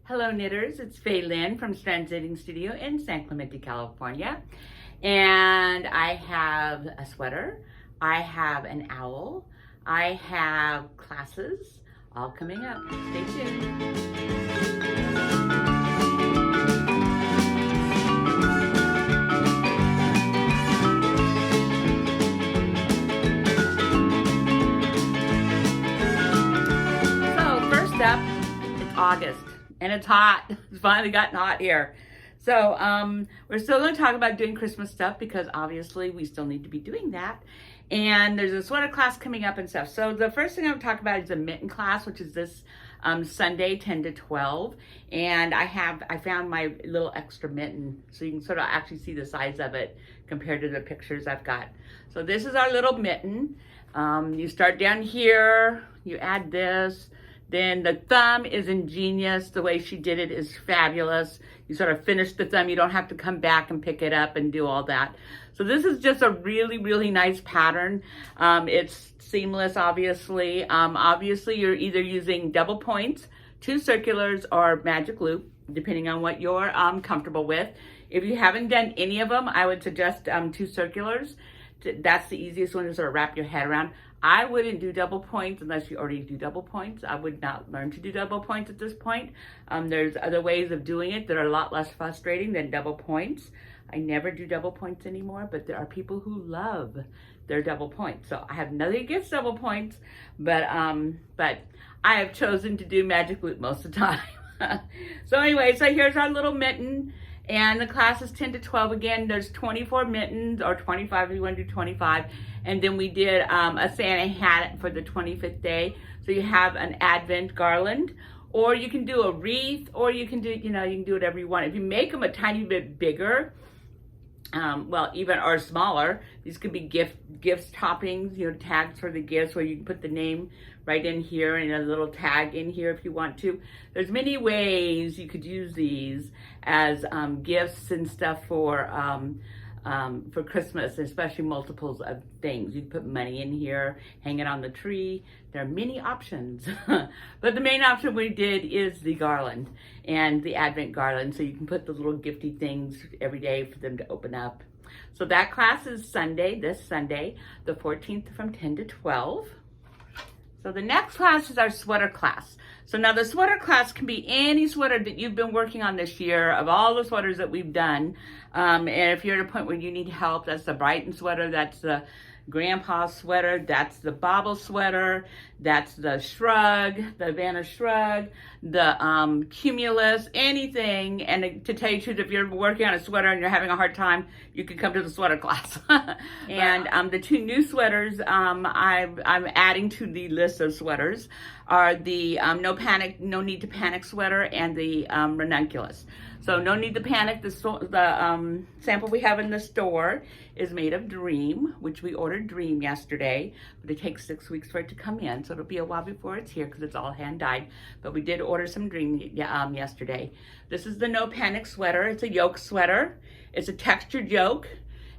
Hello knitters, it's Faye Lynn from Strand's Knitting Studio in San Clemente, California. And I have a sweater, I have an owl, I have classes, all coming up. Stay tuned. Up, it's August and it's hot. It's finally gotten hot here. So we're still going to talk about doing Christmas stuff because obviously we still need to be doing that. And there's a sweater class coming up and stuff. So the first thing I'm going to talk about is a mitten class, which is this Sunday 10 to 12. And I found my little extra mitten so you can sort of actually see the size of it compared to the pictures I've got. So this is our little mitten. You start down here, you add this. Then the thumb is ingenious. The way she did it is fabulous. You sort of finish the thumb. You don't have to come back and pick it up and do all that. So this is just a really, really nice pattern. It's seamless, obviously. Obviously, you're either using double points, 2 circulars, or magic loop, depending on what you're comfortable with. If you haven't done any of them, I would suggest 2 circulars. That's the easiest one to sort of wrap your head around. I wouldn't do double points unless you already do double points. I would not learn to do double points at this point. There's other ways of doing it that are a lot less frustrating than double points. I never do double points anymore, but there are people who love their double points. So I have nothing against double points, but I have chosen to do magic loop most of the time. So anyway, so here's our little mitten. And the class is 10 to 12. Again, there's 24 mittens, or 25 if you want to do 25. And then we did a Santa hat for the 25th day. So you have an Advent garland, or you can do a wreath, or you can do, you can do whatever you want. If you make them a tiny bit bigger, well, even or smaller, these could be gifts toppings, tags for the gifts, where you can put the name right in here and a little tag in here if you want to. There's many ways you could use these as gifts and stuff for Christmas, especially multiples of things. You can put money in here, hang it on the tree. There are many options, but the main option we did is the garland and the Advent garland. So you can put the little gifty things every day for them to open up. So that class is Sunday, this Sunday, the 14th from 10 to 12. So the next class is our sweater class. So now the sweater class can be any sweater that you've been working on this year, of all the sweaters that we've done. And if you're at a point where you need help, that's the Brighton sweater, that's the grandpa sweater, that's the bobble sweater, that's the shrug, the Avana shrug, the cumulus, anything. And to tell you the truth, if you're working on a sweater and you're having a hard time, you can come to the sweater class. And the 2 new sweaters I'm adding to the list of sweaters are the No Need to Panic sweater and the Ranunculus. So No Need to Panic, the sample we have in the store is made of Dream, which we ordered Dream yesterday, but it takes 6 weeks for it to come in, so it'll be a while before it's here because it's all hand dyed. But we did order some Dream yesterday. This is the No Panic sweater. It's a yoke sweater. It's a textured yoke,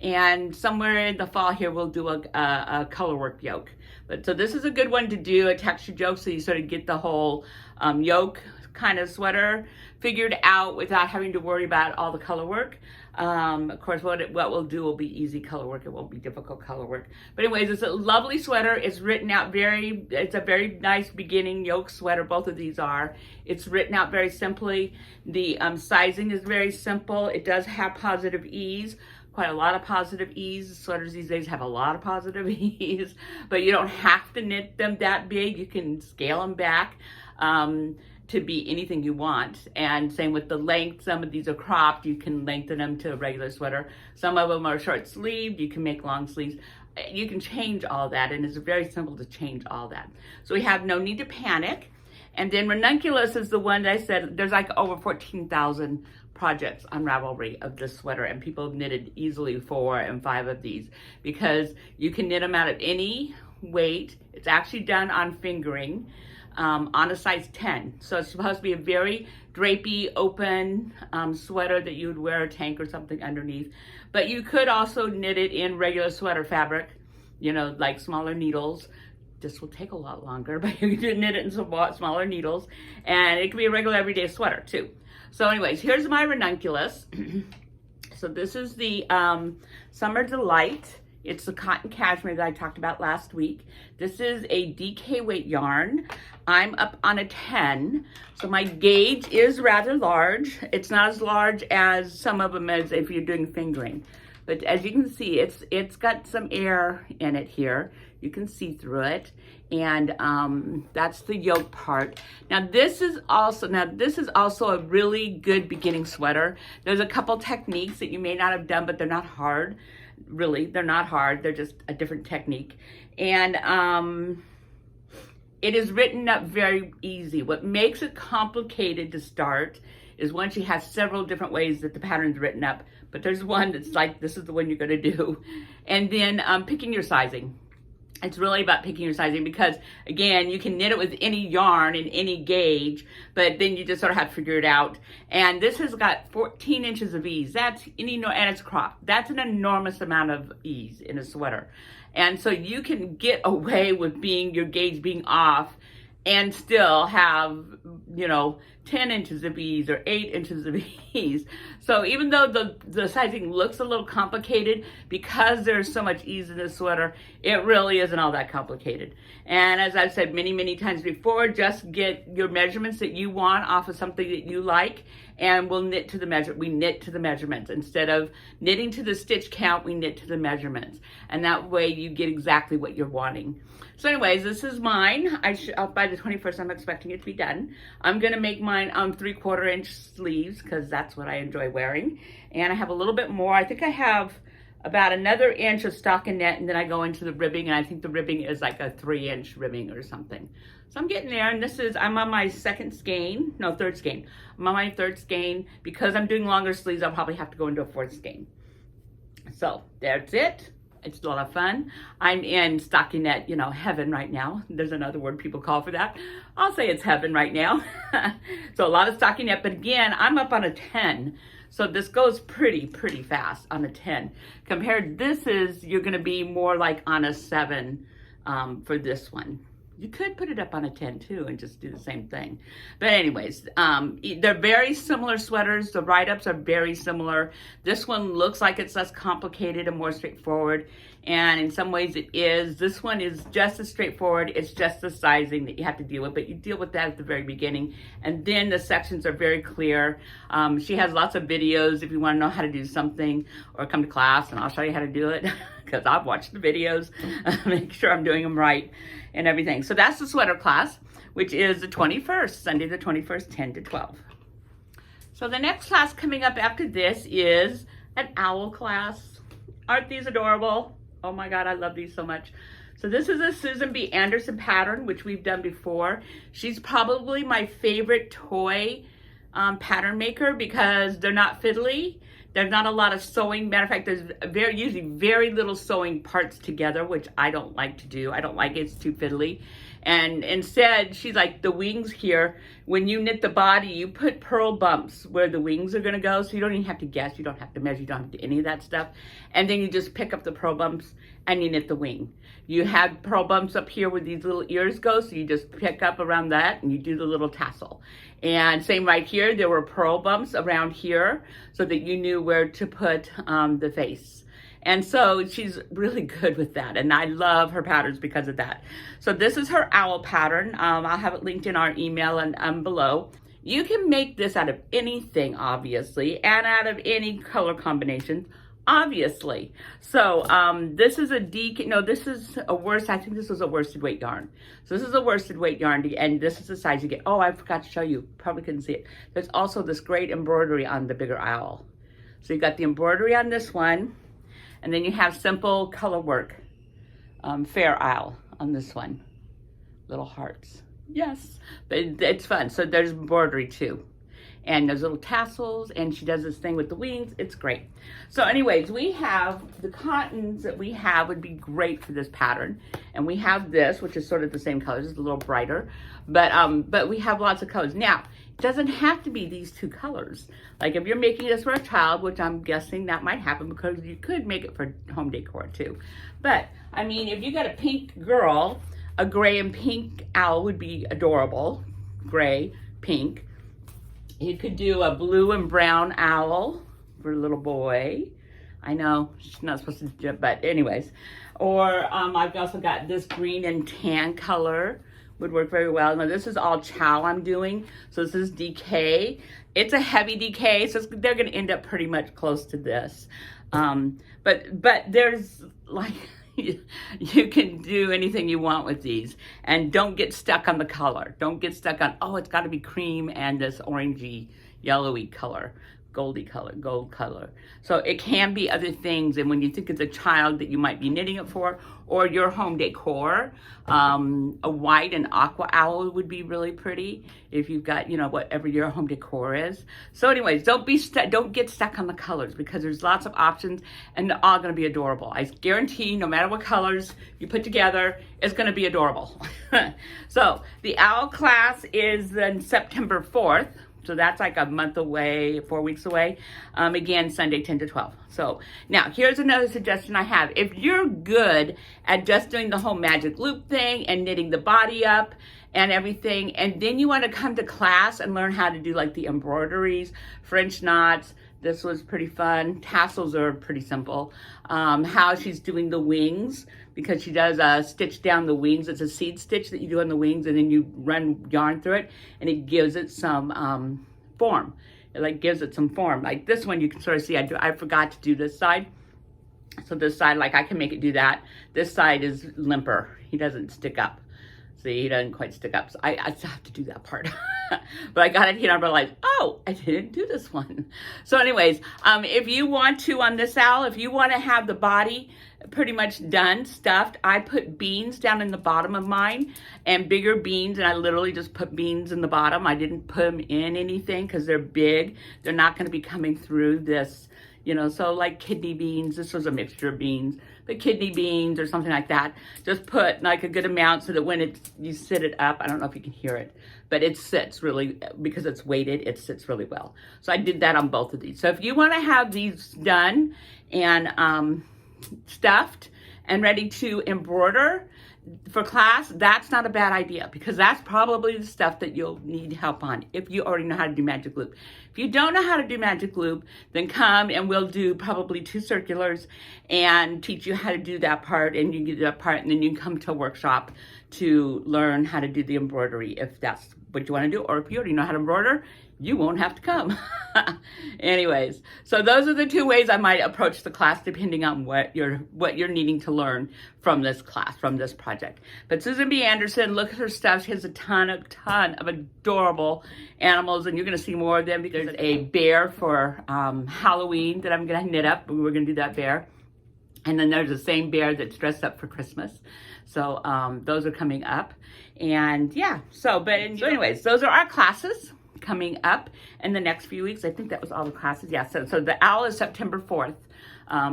and somewhere in the fall here we'll do a color work yoke. But so this is a good one to do, a textured yoke, so you sort of get the whole yoke kind of sweater figured out without having to worry about all the color work. Of course, what we'll do will be easy color work. It won't be difficult color work. But anyways, it's a lovely sweater. It's written out it's a very nice beginning yoke sweater. Both of these are. It's written out very simply. The sizing is very simple. It does have positive ease. Quite a lot of positive ease. Sweaters these days have a lot of positive ease, but you don't have to knit them that big. You can scale them back to be anything you want. And same with the length. Some of these are cropped. You can lengthen them to a regular sweater. Some of them are short sleeved. You can make long sleeves. You can change all that, and it's very simple to change all that. So we have No Need to Panic. And then Ranunculus is the one that I said, there's like over 14,000 projects on Ravelry of this sweater, and people have knitted easily 4 and 5 of these because you can knit them out of any weight. It's actually done on fingering on a size 10. So it's supposed to be a very drapey, open sweater that you would wear a tank or something underneath. But you could also knit it in regular sweater fabric, like smaller needles, This will take a lot longer, but you can knit it in some smaller needles, and it can be a regular everyday sweater too. So anyways, here's my Ranunculus. So this is the Summer Delight. It's the cotton cashmere that I talked about last week. This is a DK weight yarn. I'm up on a 10, so my gauge is rather large. It's not as large as some of them as if you're doing fingering. But as you can see, it's got some air in it here. You can see through it. And that's the yoke part. Now this is also a really good beginning sweater. There's a couple techniques that you may not have done, but they're not hard. Really, they're not hard. They're just a different technique. And it is written up very easy. What makes it complicated to start is once you have several different ways that the pattern's written up, but there's one that's like, this is the one you're gonna do. And then picking your sizing. It's really about picking your sizing because, again, you can knit it with any yarn and any gauge, but then you just sort of have to figure it out. And this has got 14 inches of ease. And it's cropped. That's an enormous amount of ease in a sweater. And so you can get away with your gauge being off and still have, 10 inches of ease or 8 inches of ease. So even though the sizing looks a little complicated, because there's so much ease in this sweater, it really isn't all that complicated. And as I've said many, many times before, just get your measurements that you want off of something that you like, and we'll knit to the measure. We knit to the measurements. Instead of knitting to the stitch count, we knit to the measurements. And that way you get exactly what you're wanting. So anyways, this is mine. By the 21st, I'm expecting it to be done. I'm gonna make mine 3/4 inch sleeves because that's what I enjoy wearing. And I have a little bit more. I think I have about another inch of stockinette, and then I go into the ribbing, and I think the ribbing is like a 3-inch ribbing or something. So I'm getting there, and I'm on my third skein. I'm on my third skein. Because I'm doing longer sleeves, I'll probably have to go into a 4th skein. So that's it. It's a lot of fun. I'm in stockinette, heaven right now. There's another word people call for that. I'll say it's heaven right now. So a lot of stockinette, but again, I'm up on a 10. So this goes pretty fast on a 10. You're gonna be more like on a 7 for this one. You could put it up on a 10 too and just do the same thing. But anyways, they're very similar sweaters. The write-ups are very similar. This one looks like it's less complicated and more straightforward. And in some ways it is. This one is just as straightforward. It's just the sizing that you have to deal with, but you deal with that at the very beginning. And then the sections are very clear. She has lots of videos if you want to know how to do something, or come to class and I'll show you how to do it because I've watched the videos, make sure I'm doing them right and everything. So that's the sweater class, which is the 21st, Sunday the 21st, 10 to 12. So the next class coming up after this is an owl class. Aren't these adorable? Oh my God, I love these so much. So this is a Susan B. Anderson pattern, which we've done before. She's probably my favorite toy pattern maker because they're not fiddly. There's not a lot of sewing. Matter of fact, there's usually very little sewing parts together, which I don't like to do. I don't like it. It's too fiddly. And instead, she's like the wings here. When you knit the body, you put purl bumps where the wings are gonna go. So you don't even have to guess. You don't have to measure. You don't have to do any of that stuff. And then you just pick up the purl bumps and you knit the wing. You have purl bumps up here where these little ears go. So you just pick up around that and you do the little tassel. And same right here, there were purl bumps around here so that you knew where to put the face. And so she's really good with that. And I love her patterns because of that. So this is her owl pattern. I'll have it linked in our email and below. You can make this out of anything, obviously, and out of any color combinations, obviously. So this is I think this was a worsted weight yarn. So this is a worsted weight yarn, and this is the size you get. Oh, I forgot to show you. Probably couldn't see it. There's also this great embroidery on the bigger owl. So you got the embroidery on this one, and then you have simple color work, fair owl on this one. Little hearts. Yes, but it's fun. So there's embroidery too. And there's little tassels, and she does this thing with the wings. It's great. So anyways, we have the cottons that we have would be great for this pattern. And we have this, which is sort of the same colors, it's a little brighter. But we have lots of colors. Now, it doesn't have to be these two colors. Like if you're making this for a child, which I'm guessing that might happen because you could make it for home decor too. But I mean, if you got a pink girl, a gray and pink owl would be adorable. Gray, pink. You could do a blue and brown owl for a little boy. I know she's not supposed to do it, but anyways. Or I've also got this green and tan color would work very well. Now this is all chow I'm doing. So this is DK. It's a heavy DK, so they're gonna end up pretty much close to this. But there's like, you can do anything you want with these, and don't get stuck on the color. Don't get stuck on, oh, it's gotta be cream and this orangey, yellowy color. Gold color. So it can be other things, and when you think it's a child that you might be knitting it for, or your home decor, a white and aqua owl would be really pretty if you've got, you know, whatever your home decor is. So anyways, don't get stuck on the colors, because there's lots of options and they're all going to be adorable. I guarantee no matter what colors you put together, it's going to be adorable. So the owl class is then September 4th. So that's like a month away, 4 weeks away. Again, Sunday 10 to 12. So now here's another suggestion I have. If you're good at just doing the whole magic loop thing and knitting the body up and everything, and then you want to come to class and learn how to do like the embroideries, French knots. This was pretty fun. Tassels are pretty simple. How she's doing the wings, because she does a stitch down the wings. It's a seed stitch that you do on the wings, and then you run yarn through it, and it gives it some form. It like gives it some form. Like this one, you can sort of see I forgot to do this side. So this side, like I can make it do that. This side is limper. He doesn't stick up. See, he doesn't quite stick up. So I still have to do that part. But I got it here and I realized, oh, I didn't do this one. So anyways, if you want to, on this owl, if you want to have the body pretty much done, stuffed, I put beans down in the bottom of mine, and bigger beans, and I literally just put beans in the bottom. I didn't put them in anything because they're big. They're not going to be coming through this, you know, so like kidney beans. This was a mixture of beans, but kidney beans or something like that. Just put like a good amount so that when you sit it up, I don't know if you can hear it, but it sits really, because it's weighted, it sits really well. So I did that on both of these. So if you want to have these done and stuffed and ready to embroider for class, that's not a bad idea, because that's probably the stuff that you'll need help on if you already know how to do magic loop. If you don't know how to do magic loop, then come and we'll do probably 2 circulars and teach you how to do that part, and you get that part, and then you can come to a workshop to learn how to do the embroidery if that's what you want to do, or if you already know how to embroider, you won't have to come. Anyways, so those are the 2 ways I might approach the class, depending on what you're needing to learn from this class, from this project. But Susan B. Anderson, look at her stuff. She has a ton of adorable animals, and you're going to see more of them, because there's a bear for Halloween that I'm going to knit up. We're going to do that bear. And then there's the same bear that's dressed up for Christmas. So those are coming up. And yeah, so anyways, those are our classes coming up in the next few weeks. I think that was all the classes. Yeah, so the owl is September 4th,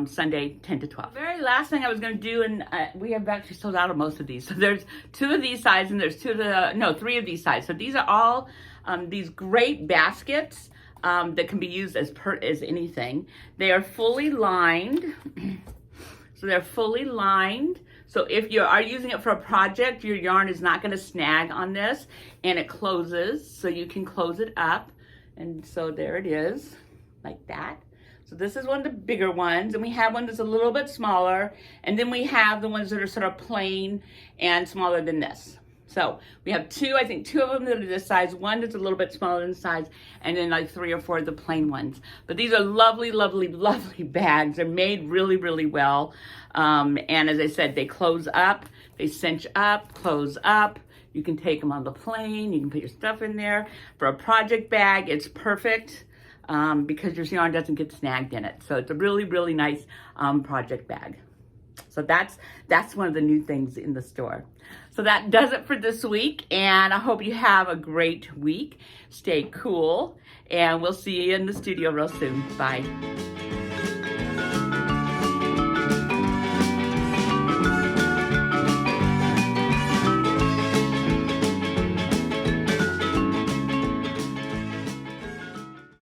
Sunday 10 to 12. The very last thing I was going to do, and we have actually sold out of most of these. So there's 2 of these sides, and there's 3 of these sides. So these are all these great baskets that can be used as anything. They are fully lined. So they're fully lined. So if you are using it for a project, your yarn is not going to snag on this, and it closes, so you can close it up. And so there it is, like that. So this is one of the bigger ones, and we have one that's a little bit smaller, and then we have the ones that are sort of plain and smaller than this. So we have 2, I think 2 of them that are this size, one that's a little bit smaller in size, and then like 3 or 4 of the plain ones. But these are lovely, lovely, lovely bags. They're made really, really well. And as I said, they close up, they cinch up, close up. You can take them on the plane. You can put your stuff in there. For a project bag, it's perfect because your yarn doesn't get snagged in it. So it's a really, really nice project bag. So that's one of the new things in the store. So that does it for this week, and I hope you have a great week. Stay cool, and we'll see you in the studio real soon. Bye.